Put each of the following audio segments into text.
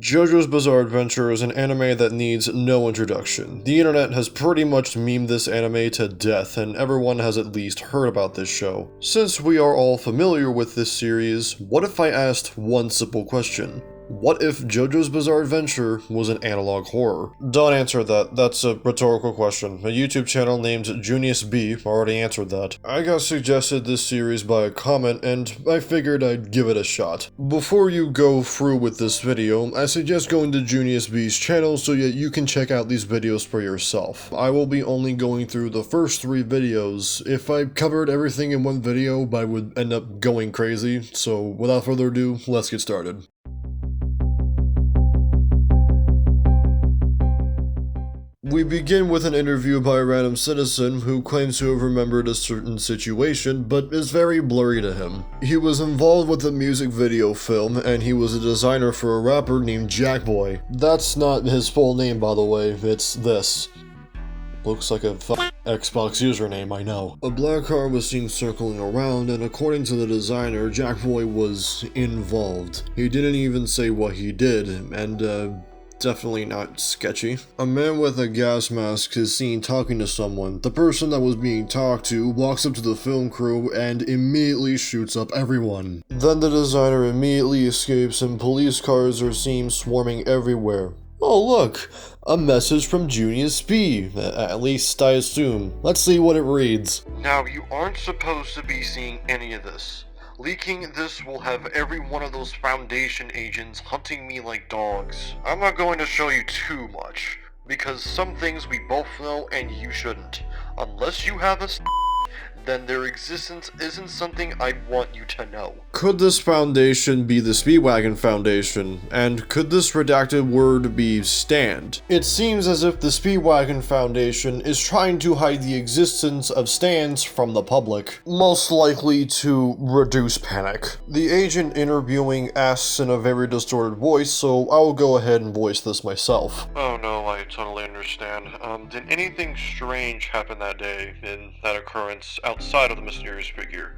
Jojo's Bizarre Adventure is an anime that needs no introduction. The internet has pretty much memed this anime to death, and everyone has at least heard about this show. Since we are all familiar with this series, what if I asked one simple question? What if JoJo's Bizarre Adventure was an analog horror? Don't answer that, that's a rhetorical question. A YouTube channel named Junius B already answered that. I got suggested this series by a comment, and I figured I'd give it a shot. Before you go through with this video, I suggest going to Junius B's channel so that you can check out these videos for yourself. I will be only going through the first 3 videos. If I covered everything in one video, I would end up going crazy, so without further ado, let's get started. We begin with an interview by a random citizen who claims to have remembered a certain situation, but is very blurry to him. He was involved with a music video film, and he was a designer for a rapper named Jackboy. That's not his full name, by the way, it's this. Looks like a Xbox username, I know. A black car was seen circling around, and according to the designer, Jackboy was involved. He didn't even say what he did, and definitely not sketchy. A man with a gas mask is seen talking to someone. The person that was being talked to walks up to the film crew and immediately shoots up everyone. Then the designer immediately escapes and police cars are seen swarming everywhere. Oh look, a message from Junius B, at least I assume. Let's see what it reads. Now you aren't supposed to be seeing any of this. Leaking this will have every one of those Foundation agents hunting me like dogs. I'm not going to show you too much, because some things we both know and you shouldn't. Unless you have a then their existence isn't something I want you to know. Could this foundation be the Speedwagon Foundation? And could this redacted word be stand? It seems as if the Speedwagon Foundation is trying to hide the existence of stands from the public, most likely to reduce panic. The agent interviewing asks in a very distorted voice, so I'll go ahead and voice this myself. Oh no, I totally understand. Did anything strange happen that day in that occurrence outside of the mysterious figure?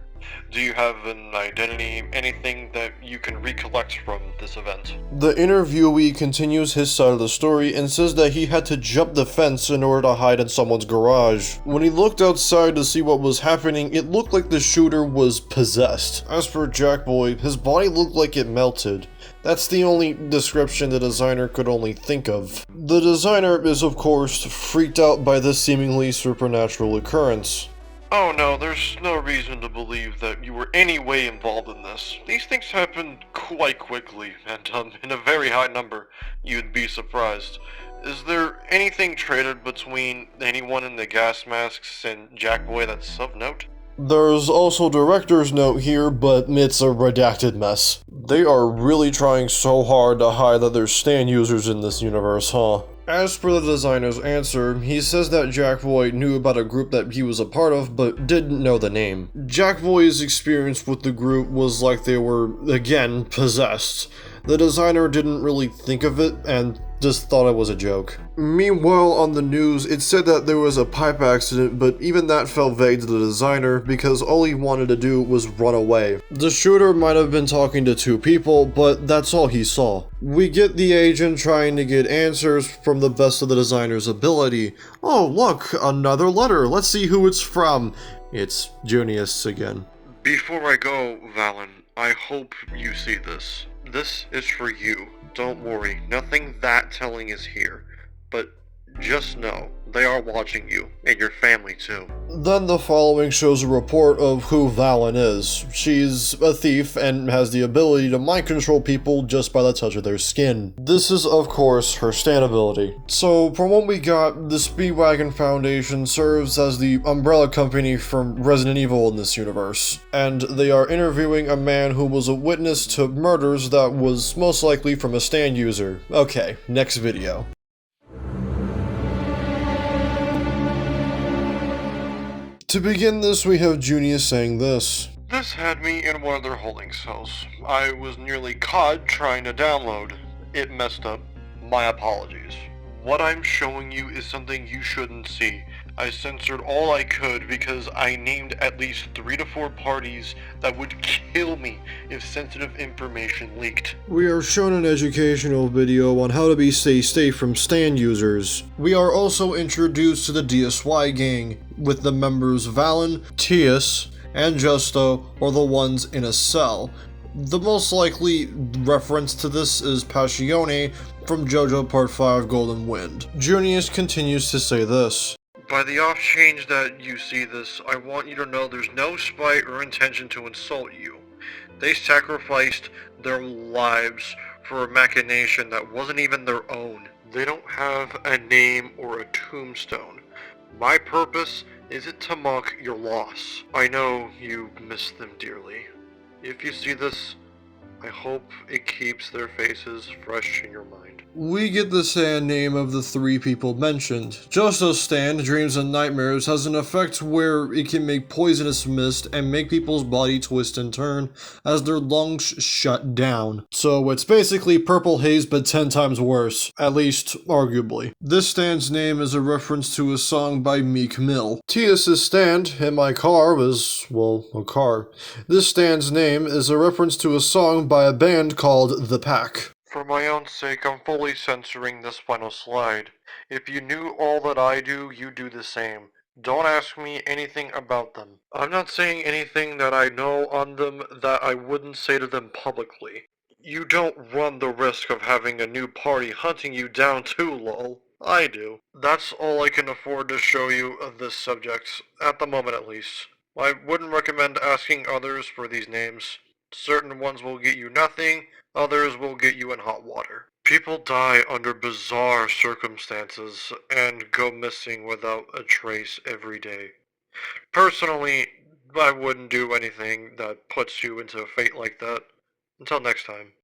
Do you have an identity, anything that you can recollect from this event? The interviewee continues his side of the story and says that he had to jump the fence in order to hide in someone's garage. When he looked outside to see what was happening, it looked like the shooter was possessed. As for Jackboy, his body looked like it melted. That's the only description the designer could only think of. The designer is of course freaked out by this seemingly supernatural occurrence. Oh no, there's no reason to believe that you were any way involved in this. These things happen quite quickly, and in a very high number. You'd be surprised. Is there anything traded between anyone in the gas masks and Jackboy that's of note? There's also director's note here, but it's a redacted mess. They are really trying so hard to hide that there's stand users in this universe, huh? As for the designer's answer, he says that Jackboy knew about a group that he was a part of, but didn't know the name. Jackboy's experience with the group was like they were, again, possessed. The designer didn't really think of it, and just thought it was a joke. Meanwhile, on the news, it said that there was a pipe accident, but even that felt vague to the designer because all he wanted to do was run away. The shooter might have been talking to 2 people, but that's all he saw. We get the agent trying to get answers from the best of the designer's ability. Oh look, another letter, let's see who it's from. It's Junius again. Before I go, Valen, I hope you see this. This is for you. Don't worry, nothing that telling is here. But just know, they are watching you, and your family too. Then the following shows a report of who Valen is. She's a thief and has the ability to mind control people just by the touch of their skin. This is, of course, her stand ability. So, from what we got, the Speedwagon Foundation serves as the umbrella company from Resident Evil in this universe. And they are interviewing a man who was a witness to murders that was most likely from a stand user. Okay, next video. To begin this, we have Junius saying this. This had me in one of their holding cells. I was nearly caught trying to download. It messed up. My apologies. What I'm showing you is something you shouldn't see. I censored all I could because I named at least 3 to 4 parties that would kill me if sensitive information leaked. We are shown an educational video on how to stay safe from stand users. We are also introduced to the DSY gang, with the members Valen, Tias, and Justo are the ones in a cell. The most likely reference to this is Passione from Jojo Part 5 Golden Wind. Junius continues to say this. By the off chance that you see this, I want you to know there's no spite or intention to insult you. They sacrificed their lives for a machination that wasn't even their own. They don't have a name or a tombstone. My purpose isn't to mock your loss. I know you miss them dearly. If you see this, I hope it keeps their faces fresh in your mind. We get the stand name of the 3 people mentioned. Jojo's stand, Dreams and Nightmares, has an effect where it can make poisonous mist and make people's body twist and turn as their lungs shut down. So it's basically Purple Haze but 10 times worse, at least arguably. This stand's name is a reference to a song by Meek Mill. Tias' stand, In My Car, is, well, a car. This stand's name is a reference to a song by a band called The Pack. For my own sake, I'm fully censoring this final slide. If you knew all that I do, you do the same. Don't ask me anything about them. I'm not saying anything that I know on them that I wouldn't say to them publicly. You don't run the risk of having a new party hunting you down too, lol. I do. That's all I can afford to show you of this subject, at the moment at least. I wouldn't recommend asking others for these names. Certain ones will get you nothing, others will get you in hot water. People die under bizarre circumstances and go missing without a trace every day. Personally, I wouldn't do anything that puts you into a fate like that. Until next time.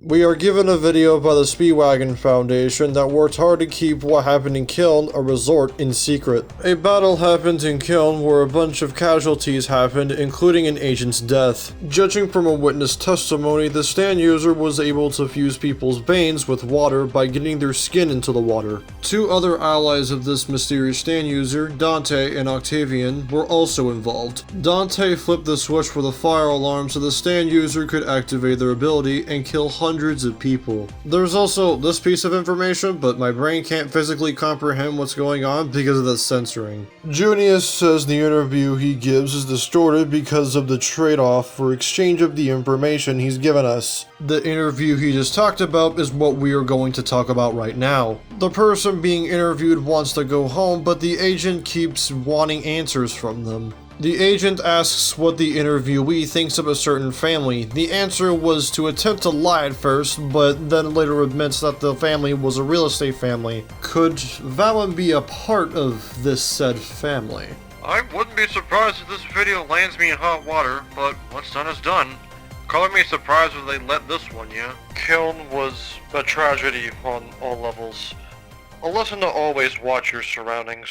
We are given a video by the Speedwagon Foundation that worked hard to keep what happened in Kiln, a resort, in secret. A battle happened in Kiln where a bunch of casualties happened, including an agent's death. Judging from a witness testimony, the stand user was able to fuse people's veins with water by getting their skin into the water. 2 other allies of this mysterious stand user, Dante and Octavian, were also involved. Dante flipped the switch for the fire alarm so the stand user could activate their ability and kill hundreds of people. There's also this piece of information, but my brain can't physically comprehend what's going on because of the censoring. Junius says the interview he gives is distorted because of the trade-off for exchange of the information he's given us. The interview he just talked about is what we are going to talk about right now. The person being interviewed wants to go home, but the agent keeps wanting answers from them. The agent asks what the interviewee thinks of a certain family. The answer was to attempt to lie at first, but then later admits that the family was a real estate family. Could Valen be a part of this said family? I wouldn't be surprised if this video lands me in hot water, but what's done is done. Color me surprised if they let this one, yeah? Kiln was a tragedy on all levels. A lesson to always watch your surroundings.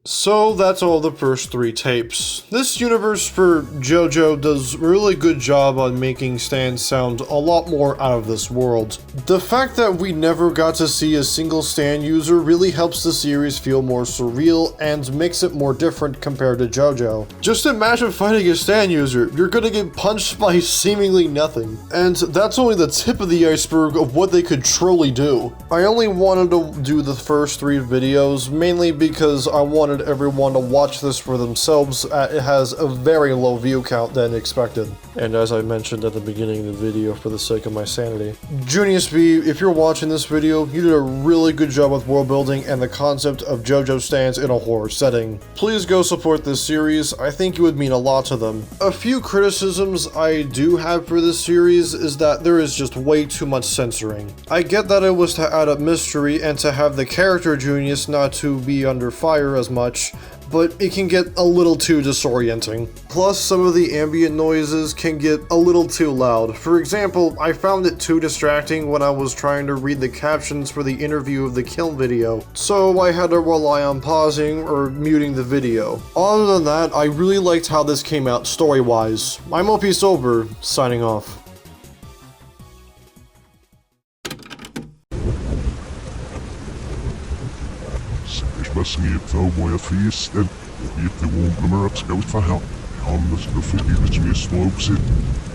So that's all the first 3 tapes. This universe for Jojo does a really good job on making Stan sound a lot more out of this world. The fact that we never got to see a single Stan user really helps the series feel more surreal and makes it more different compared to Jojo. Just imagine fighting a Stan user, you're gonna get punched by seemingly nothing. And that's only the tip of the iceberg of what they could truly do. I only wanted to do the first 3 videos, mainly because I wanted everyone to watch this for themselves. It has a very low view count than expected. And as I mentioned at the beginning of the video, for the sake of my sanity. Junius B, if you're watching this video, you did a really good job with world building and the concept of JoJo stands in a horror setting. Please go support this series, I think it would mean a lot to them. A few criticisms I do have for this series is that there is just way too much censoring. I get that it was to add up mystery and to have the character Junius not to be under fire as much, but it can get a little too disorienting. Plus, some of the ambient noises can get a little too loud. For example, I found it too distracting when I was trying to read the captions for the interview of the kill video, so I had to rely on pausing or muting the video. Other than that, I really liked how this came out story-wise. I'm OP Sober, signing off. Besmir Towboy Feast and if the warm number of scout for help. On the footy which me slopes it.